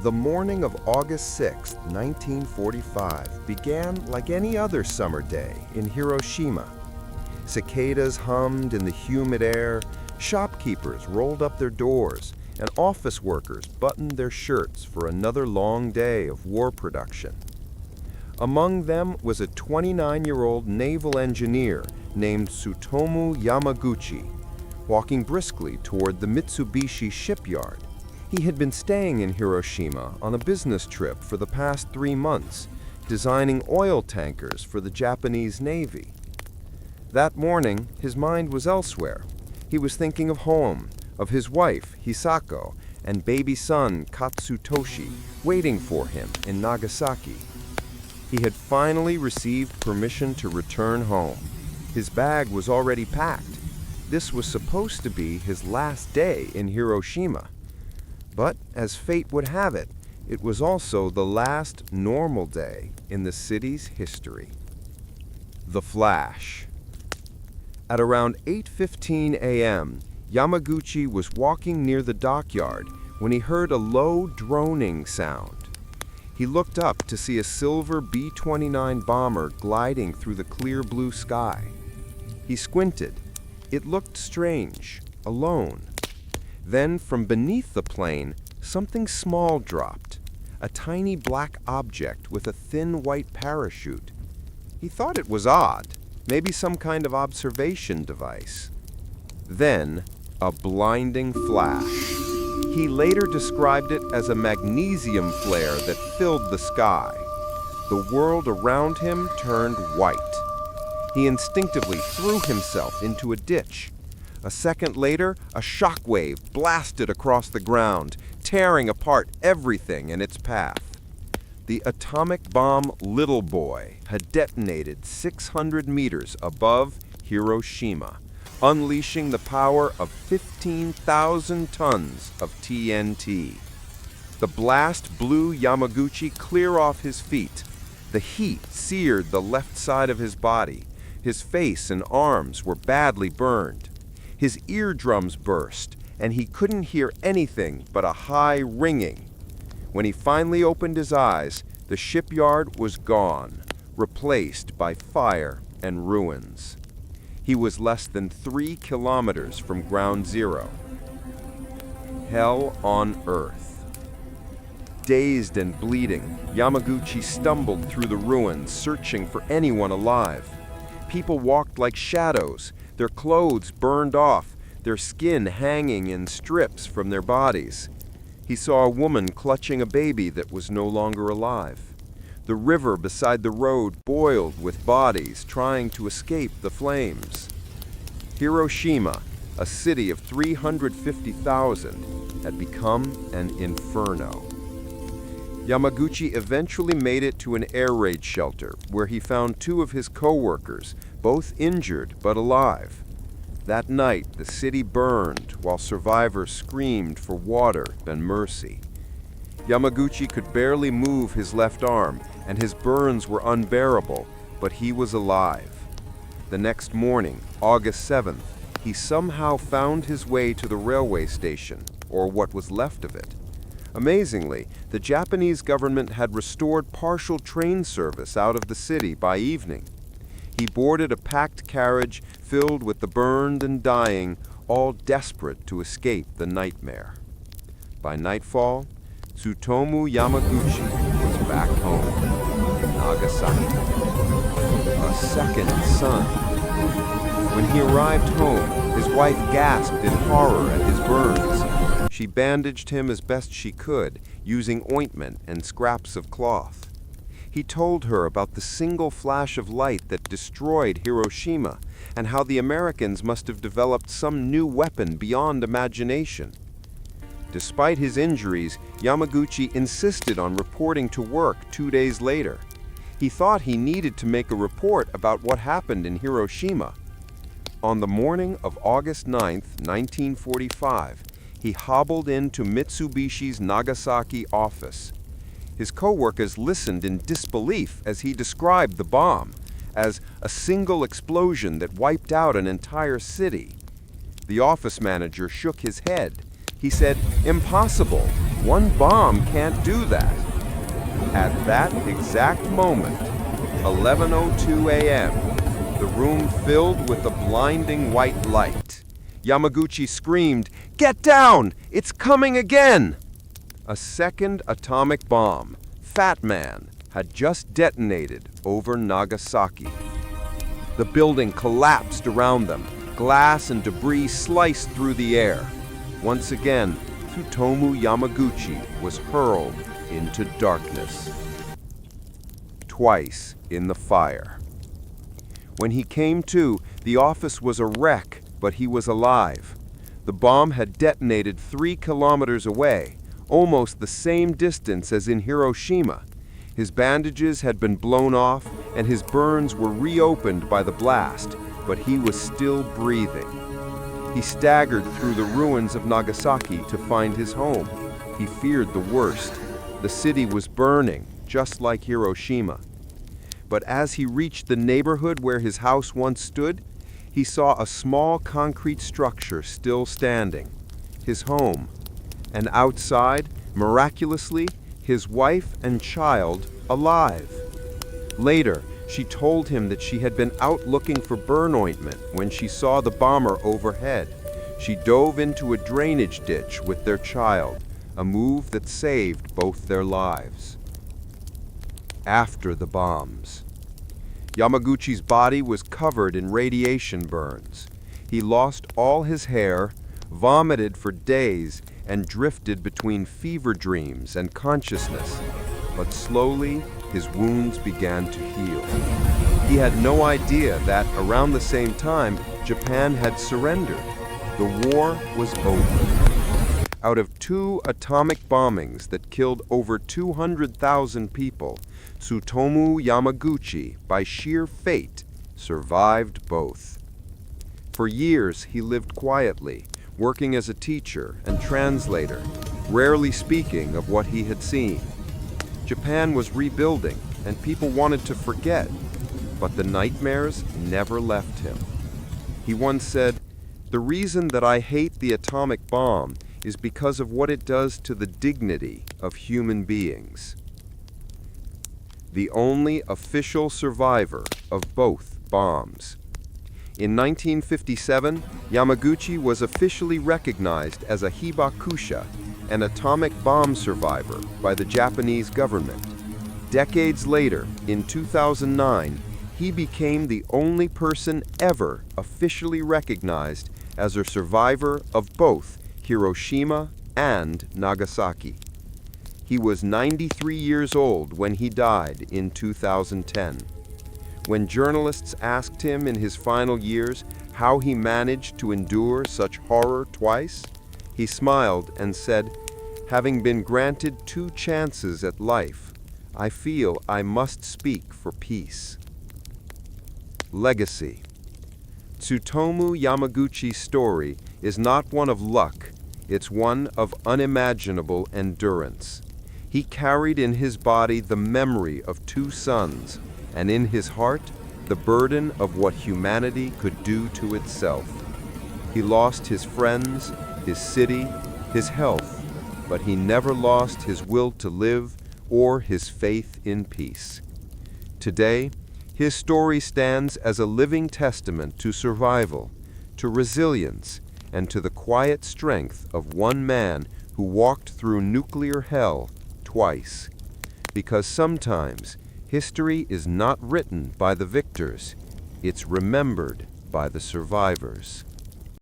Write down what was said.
The morning of August 6, 1945, began like any other summer day in Hiroshima. Cicadas hummed in the humid air, shopkeepers rolled up their doors, and office workers buttoned their shirts for another long day of war production. Among them was a 29-year-old naval engineer named Tsutomu Yamaguchi, walking briskly toward the Mitsubishi shipyard. He had been staying in Hiroshima on a business trip for the past 3 months, designing oil tankers for the Japanese Navy. That morning, his mind was elsewhere. He was thinking of home, of his wife, Hisako, and baby son, Katsutoshi, waiting for him in Nagasaki. He had finally received permission to return home. His bag was already packed. This was supposed to be his last day in Hiroshima. But as fate would have it, it was also the last normal day in the city's history. The Flash. At around 8:15 a.m., Yamaguchi was walking near the dockyard when he heard a low droning sound. He looked up to see a silver B-29 bomber gliding through the clear blue sky. He squinted. It looked strange, alone. Then, from beneath the plane, something small dropped, a tiny black object with a thin white parachute. He thought it was odd, maybe some kind of observation device. Then, a blinding flash. He later described it as a magnesium flare that filled the sky. The world around him turned white. He instinctively threw himself into a ditch. A second later, a shockwave blasted across the ground, tearing apart everything in its path. The atomic bomb Little Boy had detonated 600 meters above Hiroshima, unleashing the power of 15,000 tons of TNT. The blast blew Yamaguchi clear off his feet. The heat seared the left side of his body. His face and arms were badly burned. His eardrums burst, and he couldn't hear anything but a high ringing. When he finally opened his eyes, the shipyard was gone, replaced by fire and ruins. He was less than 3 kilometers from ground zero. Hell on earth. Dazed and bleeding, Yamaguchi stumbled through the ruins, searching for anyone alive. People walked like shadows, their clothes burned off, their skin hanging in strips from their bodies. He saw a woman clutching a baby that was no longer alive. The river beside the road boiled with bodies trying to escape the flames. Hiroshima, a city of 350,000, had become an inferno. Yamaguchi eventually made it to an air raid shelter where he found 2 of his co-workers, both injured but alive. That night, the city burned while survivors screamed for water and mercy. Yamaguchi could barely move his left arm, and his burns were unbearable, but he was alive. The next morning, August 7th, he somehow found his way to the railway station, or what was left of it. Amazingly, the Japanese government had restored partial train service out of the city by evening. He boarded a packed carriage filled with the burned and dying, all desperate to escape the nightmare. By nightfall, Tsutomu Yamaguchi was back home in Nagasaki. A second son. When he arrived home, his wife gasped in horror at his burns. She bandaged him as best she could, using ointment and scraps of cloth. He told her about the single flash of light that destroyed Hiroshima, and how the Americans must have developed some new weapon beyond imagination. Despite his injuries, Yamaguchi insisted on reporting to work 2 days later. He thought he needed to make a report about what happened in Hiroshima. On the morning of August 9, 1945, he hobbled into Mitsubishi's Nagasaki office. His co-workers listened in disbelief as he described the bomb as a single explosion that wiped out an entire city. The office manager shook his head. He said, "Impossible. One bomb can't do that." At that exact moment, 11:02 a.m., the room filled with a blinding white light. Yamaguchi screamed, "Get down! It's coming again!" A second atomic bomb, Fat Man, had just detonated over Nagasaki. The building collapsed around them. Glass and debris sliced through the air. Once again, Tsutomu Yamaguchi was hurled into darkness. Twice in the fire. When he came to, the office was a wreck, but he was alive. The bomb had detonated 3 kilometers away, almost the same distance as in Hiroshima. His bandages had been blown off, and his burns were reopened by the blast, but he was still breathing. He staggered through the ruins of Nagasaki to find his home. He feared the worst. The city was burning, just like Hiroshima. But as he reached the neighborhood where his house once stood, he saw a small concrete structure still standing, his home. And outside, miraculously, his wife and child alive. Later, she told him that she had been out looking for burn ointment when she saw the bomber overhead. She dove into a drainage ditch with their child, a move that saved both their lives. After the bombs, Yamaguchi's body was covered in radiation burns. He lost all his hair, vomited for days, and drifted between fever dreams and consciousness. But slowly, his wounds began to heal. He had no idea that around the same time, Japan had surrendered. The war was over. Out of 2 atomic bombings that killed over 200,000 people, Tsutomu Yamaguchi, by sheer fate, survived both. For years, he lived quietly, working as a teacher and translator, rarely speaking of what he had seen. Japan was rebuilding, and people wanted to forget, but the nightmares never left him. He once said, "The reason that I hate the atomic bomb is because of what it does to the dignity of human beings." The only official survivor of both bombs. In 1957, Yamaguchi was officially recognized as a hibakusha, an atomic bomb survivor, by the Japanese government. Decades later, in 2009, he became the only person ever officially recognized as a survivor of both Hiroshima and Nagasaki. He was 93 years old when he died in 2010. When journalists asked him in his final years how he managed to endure such horror twice, he smiled and said, "Having been granted 2 chances at life, I feel I must speak for peace." Legacy. Tsutomu Yamaguchi's story is not one of luck, it's one of unimaginable endurance. He carried in his body the memory of 2 sons, and in his heart, the burden of what humanity could do to itself. He lost his friends, his city, his health, but he never lost his will to live or his faith in peace. Today, his story stands as a living testament to survival, to resilience, and to the quiet strength of one man who walked through nuclear hell twice. Because sometimes, history is not written by the victors, it's remembered by the survivors.